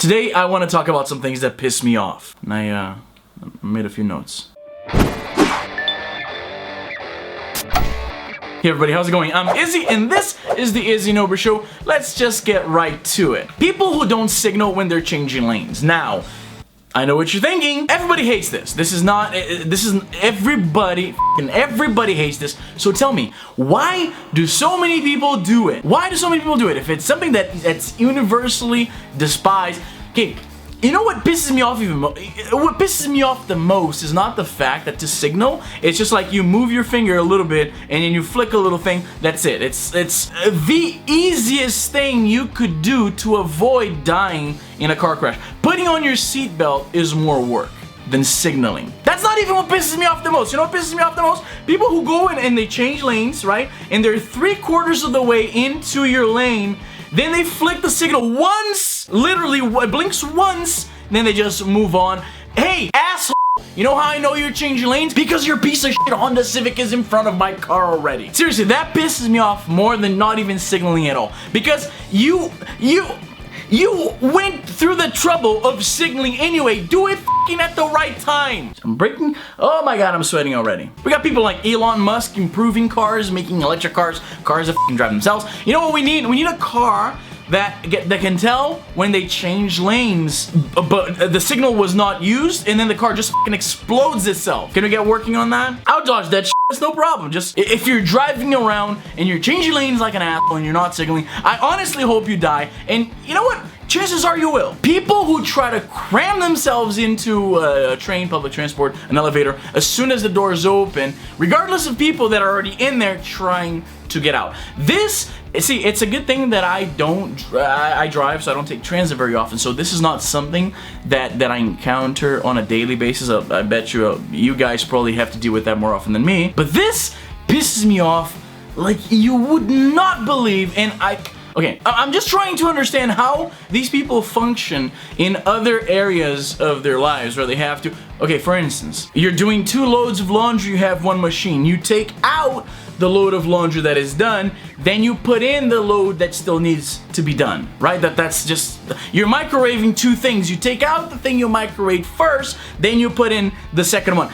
Today I want to talk about some things that piss me off. And I made a few notes. Hey everybody, how's it going? I'm Izzy, and this is the Izzy Nobre Show. Let's just get right to it. People who don't signal when they're changing lanes. Now, I know what you're thinking. Everybody hates this. Everybody hates this. So tell me, why do so many people do it? Why do so many people do it? If it's something that's universally despised. Okay, you know what pisses me off even more? What pisses me off the most is not the fact that to signal, it's just like you move your finger a little bit and then you flick a little thing, that's it. It's the easiest thing you could do to avoid dying in a car crash. Putting on your seatbelt is more work than signaling. That's not even what pisses me off the most. You know what pisses me off the most? People who go in and they change lanes, right? And they're 3/4 of the way into your lane, then they flick the signal once, literally it blinks once, then they just move on. Hey, asshole! You know how I know you're changing lanes? Because your piece of shit Honda Civic is in front of my car already. Seriously, that pisses me off more than not even signaling at all. Because you went through the trouble of signaling anyway. Do it f***ing at the right time. I'm breaking. Oh my god, I'm sweating already. We got people like Elon Musk improving cars, making electric cars that f***ing drive themselves. You know what we need? We need a car that can tell when they change lanes, but the signal was not used, and then the car just f***ing explodes itself. Can we get working on that? I'll dodge that shit. It's no problem. Just if you're driving around and you're changing lanes like an asshole and you're not signaling, I honestly hope you die. And you know what? Chances are you will. People who try to cram themselves into a train, public transport, an elevator, as soon as the doors open, regardless of people that are already in there trying to get out. See, it's a good thing that I drive, so I don't take transit very often, so this is not something that I encounter on a daily basis. I bet you guys probably have to deal with that more often than me, but this pisses me off like you would not believe. And okay, I'm just trying to understand how these people function in other areas of their lives where they have to. Okay, for instance, you're doing 2 loads of laundry, you have 1 machine. You take out the load of laundry that is done, then you put in the load that still needs to be done, right? That's just, you're microwaving 2 things. You take out the thing you microwave first, then you put in the second one.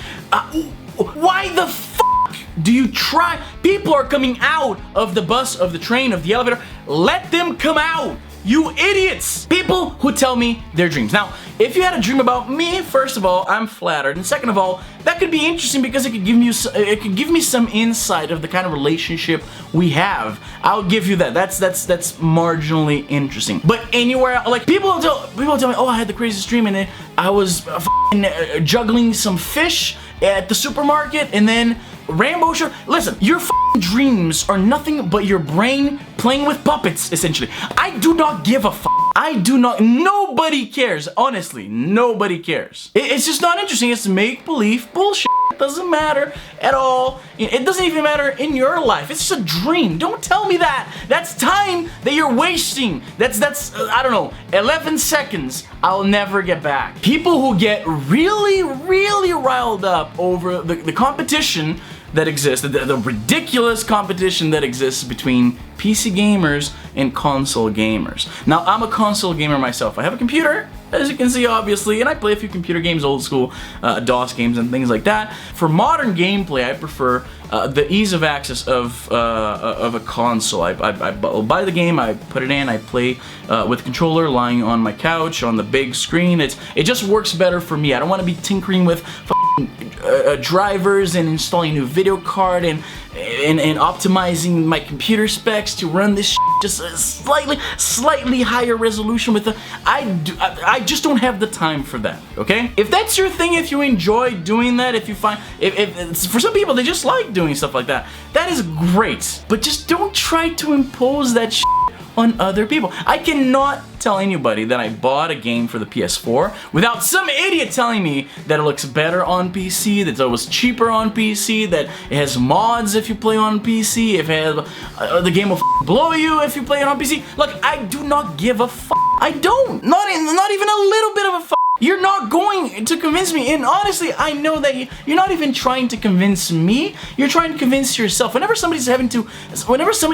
Why the fuck do you try? People are coming out of the bus, of the train, of the elevator. Let them come out, you idiots! People who tell me their dreams. Now, if you had a dream about me, first of all, I'm flattered, and second of all, that could be interesting because it could give me some insight of the kind of relationship we have. I'll give you that. That's marginally interesting. But anywhere, like people tell me, oh, I had the craziest dream, and then I was juggling some fish at the supermarket, and then Rambo shirt. Listen, your dreams are nothing but your brain playing with puppets, essentially. I do not give a f***. I do not. Nobody cares. Honestly, nobody cares. It's just not interesting. It's make-believe bullshit. It doesn't matter at all. It doesn't even matter in your life. It's just a dream. Don't tell me that. That's time that you're wasting. That's I don't know, 11 seconds I'll never get back. People who get really riled up over the competition that exists, the ridiculous competition that exists between PC gamers and console gamers. Now, I'm a console gamer myself. I have a computer, as you can see, obviously, and I play a few computer games, old school DOS games and things like that. For modern gameplay, I prefer the ease of access of a console. I buy the game, I put it in, I play with the controller, lying on my couch, on the big screen. It just works better for me. I don't want to be tinkering with drivers and installing a new video card and optimizing my computer specs to run this just a slightly higher resolution with I just don't have the time for that, okay? If that's your thing, if you enjoy doing that, if you find, if for some people they just like doing stuff like that, that is great, but just don't try to impose that on other people. I cannot tell anybody that I bought a game for the PS4 without some idiot telling me that it looks better on PC, that it was cheaper on PC, that it has mods if you play on PC, if it has, the game will blow you if you play it on PC. Look, I do not give a f***. I don't. Not even a little bit of a f***. You're not going to convince me, and honestly, I know that you're not even trying to convince me. You're trying to convince yourself. Whenever somebody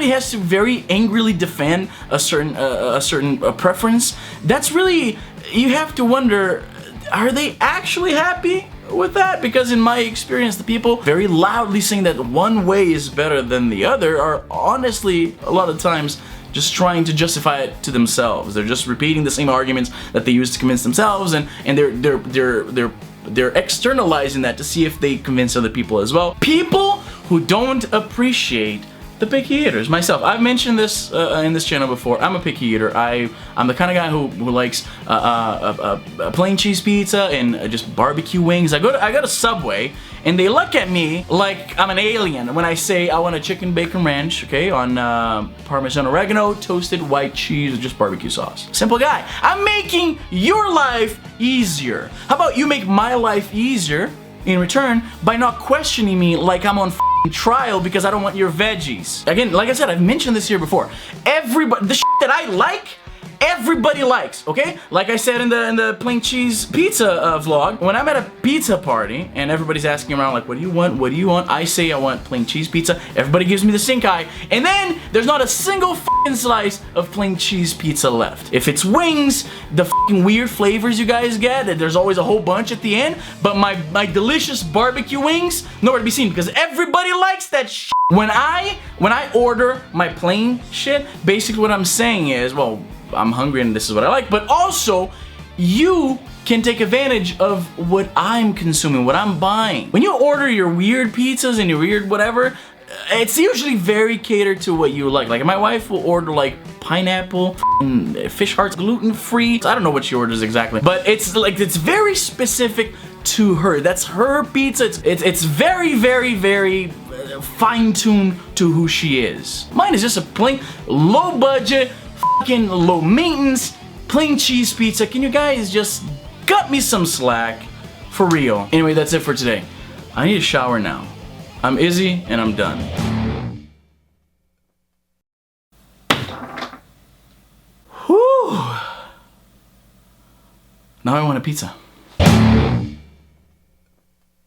has to very angrily defend a certain preference, that's really you have to wonder, are they actually happy with that? Because in my experience, the people very loudly saying that one way is better than the other are honestly a lot of times just trying to justify it to themselves. They're just repeating the same arguments that they use to convince themselves, and they're externalizing that to see if they convince other people as well. People who don't appreciate the picky eaters. Myself, I've mentioned this in this channel before. I'm a picky eater. I'm the kind of guy who likes a plain cheese pizza and just barbecue wings. I go to Subway and they look at me like I'm an alien when I say I want a chicken bacon ranch, okay, on Parmesan oregano, toasted white cheese, or just barbecue sauce. Simple guy. I'm making your life easier. How about you make my life easier in return by not questioning me like I'm on trial because I don't want your veggies. Again, like I said, I've mentioned this here before. Everybody, the shit that I like, everybody likes, okay? Like I said in the plain cheese pizza vlog, when I'm at a pizza party and everybody's asking around like, what do you want? What do you want? I say I want plain cheese pizza. Everybody gives me the stink eye, and then there's not a single fucking slice of plain cheese pizza left. If it's wings, the fucking weird flavors you guys get, there's always a whole bunch at the end, but my delicious barbecue wings, nowhere to be seen because everybody likes that shit. When I order my plain shit, basically what I'm saying is, well, I'm hungry and this is what I like, but also you can take advantage of what I'm consuming, what I'm buying. When you order your weird pizzas and your weird whatever, it's usually very catered to what you like. Like my wife will order like pineapple, fish hearts, gluten-free. I don't know what she orders exactly, but it's like, it's very specific to her. That's her pizza. It's very, very, very fine-tuned to who she is. Mine is just a plain, low budget, fucking low maintenance, plain cheese pizza. Can you guys just cut me some slack? For real. Anyway, that's it for today. I need a shower now. I'm Izzy, and I'm done. Whew. Now I want a pizza.